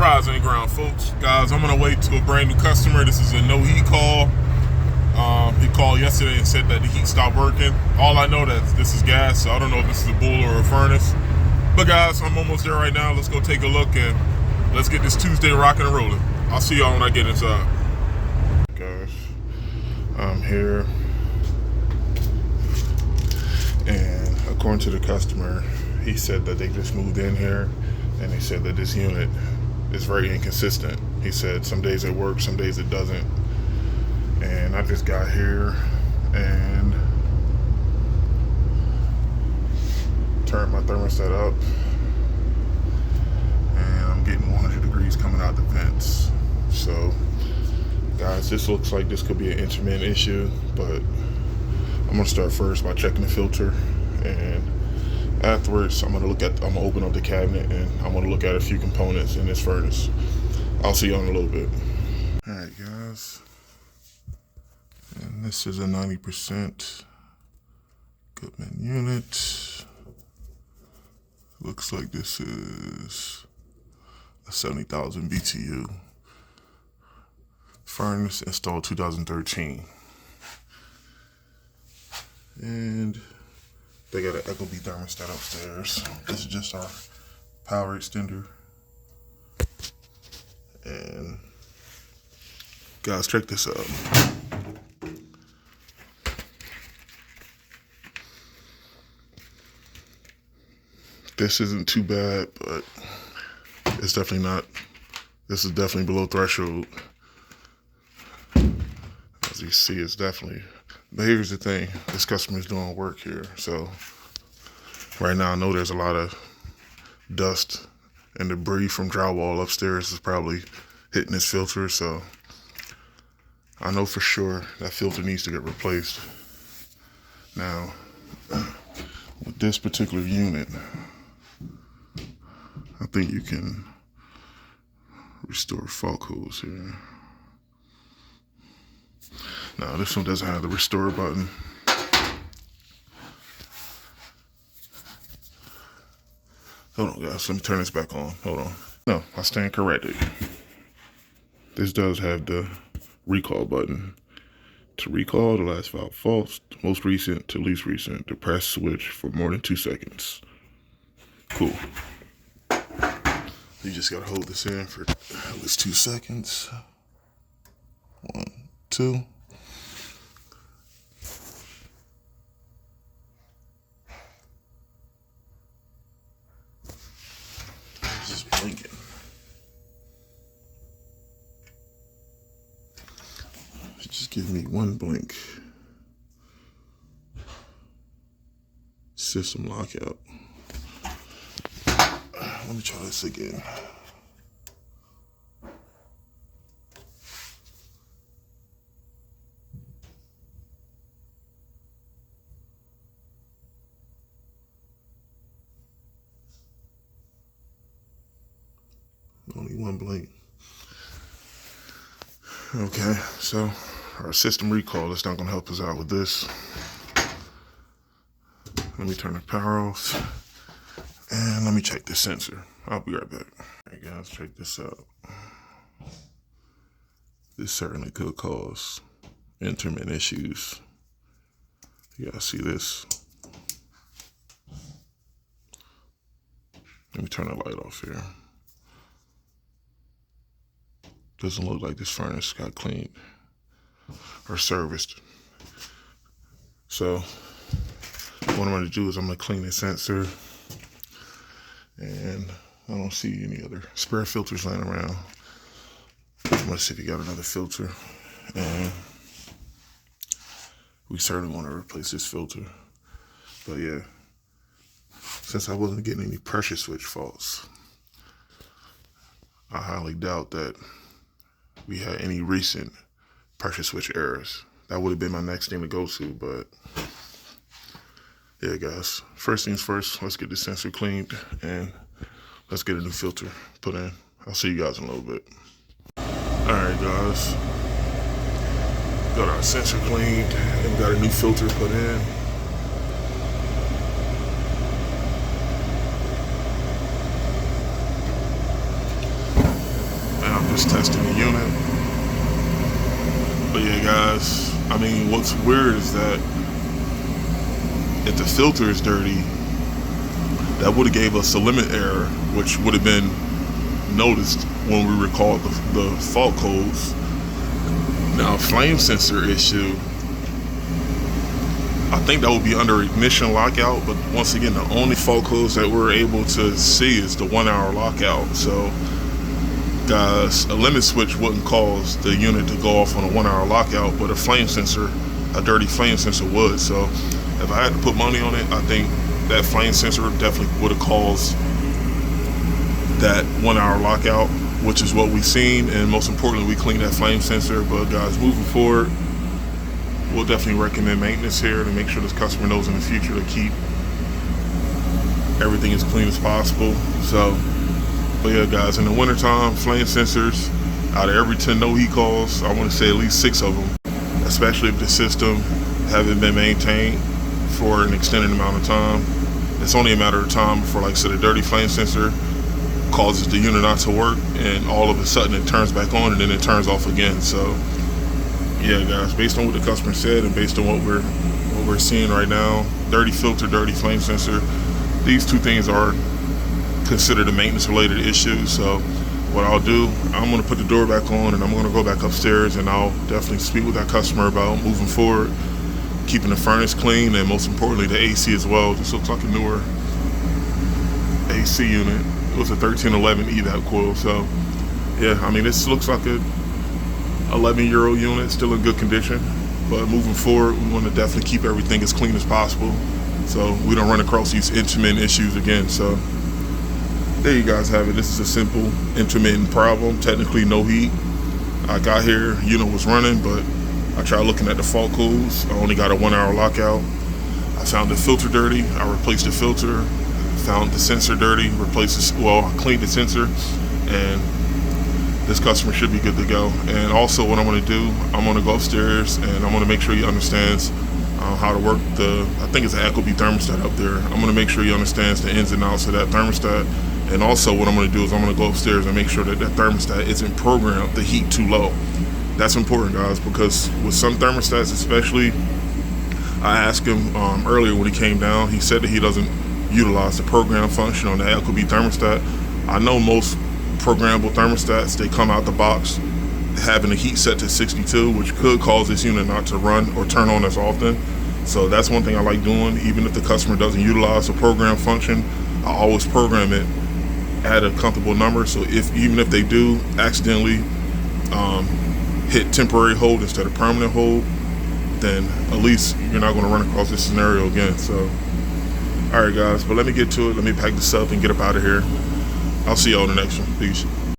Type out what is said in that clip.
Rise in the ground, folks. Guys, I'm on the way to a brand new customer. This is a no heat call. He called yesterday and said that the heat stopped working. All I know that this is gas, so I don't know if this is a boiler or a furnace. But guys, I'm almost there right now. Let's go take a look and let's get this Tuesday rocking and rolling. I'll see y'all when I get inside. Guys, I'm here. And according to the customer, he said that they just moved in here and they said that this unit is very inconsistent. He said some days it works, some days it doesn't. And I just got here and turned my thermostat up and I'm getting 100 degrees coming out the vents. So guys, this looks like this could be an intermittent issue, but I'm gonna start first by checking the filter, and afterwards I'm gonna open up the cabinet and I'm gonna look at a few components in this furnace. I'll see you in a little bit. All right, guys. And this is a 90% Goodman unit. Looks like this is a 70,000 BTU furnace installed 2013. And they got an Ecobee thermostat upstairs. This is just our power extender. And guys, check this out. This isn't too bad, but it's definitely not. This is definitely below threshold. As you see, it's definitely. But here's the thing, this customer's doing work here. So right now I know there's a lot of dust and debris from drywall upstairs is probably hitting this filter. So I know for sure that filter needs to get replaced. Now, with this particular unit, I think you can restore fault codes here. No, this one doesn't have the restore button. Hold on, guys. Let me turn this back on. Hold on. No, I stand corrected. This does have the recall button. To recall the last 5 faults, most recent to least recent, to press switch for more than 2 seconds. Cool. You just gotta hold this in for at least 2 seconds. 1, 2. It's just blinking. Just give me 1 blink. System lockout. Let me try this again. Only 1 blink. Okay, so our system recall is not going to help us out with this. Let me turn the power off. And let me check the sensor. I'll be right back. All right, guys, check this out. This certainly could cause intermittent issues. You guys see this? Let me turn the light off here. Doesn't look like this furnace got cleaned or serviced. So what I'm gonna do is I'm gonna clean the sensor. And I don't see any other spare filters laying around. I'm gonna see if you got another filter. And we certainly want to replace this filter. But yeah, since I wasn't getting any pressure switch faults, I highly doubt that we had any recent pressure switch errors. That would have been my next thing to go to, but yeah, guys, first things first, let's get the sensor cleaned and let's get a new filter put in. I'll see you guys in a little bit. All right, guys, got our sensor cleaned and we got a new filter put in. just testing the unit. But yeah, guys, I mean, what's weird is that if the filter is dirty, that would have gave us a limit error, which would have been noticed when we recalled the fault codes. Now, flame sensor issue, I think that would be under ignition lockout, but once again, the only fault codes that we're able to see is the 1 hour lockout. So guys, a limit switch wouldn't cause the unit to go off on a 1 hour lockout, but a flame sensor, a dirty flame sensor would. So if I had to put money on it, I think that flame sensor definitely would have caused that 1 hour lockout, which is what we've seen. And most importantly, we cleaned that flame sensor. But guys, moving forward, we'll definitely recommend maintenance here to make sure this customer knows in the future to keep everything as clean as possible. So, but yeah, guys, in the wintertime, flame sensors, out of every 10 no heat calls, I want to say at least 6 of them, especially if the system haven't been maintained for an extended amount of time. It's only a matter of time before, like I said, a dirty flame sensor causes the unit not to work, and all of a sudden it turns back on and then it turns off again. So yeah, guys, based on what the customer said and based on what we're seeing right now, dirty filter, dirty flame sensor, these two things are considered a maintenance related issue. So what I'll do, I'm going to put the door back on and I'm going to go back upstairs, and I'll definitely speak with that customer about moving forward, keeping the furnace clean, and most importantly the AC as well. This looks like a newer AC unit. It was a 1311 EVAC coil. So yeah, I mean, this looks like a 11-year-old unit, still in good condition. But moving forward, we want to definitely keep everything as clean as possible so we don't run across these intermittent issues again. So there you guys have it. This is a simple intermittent problem, technically no heat. I got here, unit was running, but I tried looking at the fault codes. I only got a 1 hour lockout. I found the filter dirty, I replaced the filter. Found the sensor dirty, I cleaned the sensor, and this customer should be good to go. And also what I'm going to do, I'm going to go upstairs and I'm going to make sure he understands how to work I think it's an Hvac thermostat up there. I'm going to make sure he understands the ins and outs of that thermostat. And also what I'm going to do is I'm going to go upstairs and make sure that that thermostat isn't programmed to heat too low. That's important, guys, because with some thermostats especially, I asked him earlier when he came down, he said that he doesn't utilize the program function on the Hvac thermostat. I know most programmable thermostats, they come out the box having a heat set to 62, which could cause this unit not to run or turn on as often. So that's one thing I like doing. Even if the customer doesn't utilize the program function, I always program it at a comfortable number. So even if they do accidentally hit temporary hold instead of permanent hold, then at least you're not going to run across this scenario again. So alright guys, but let me get to it. Let me pack this up and get up out of here. I'll see y'all in the next one. Peace.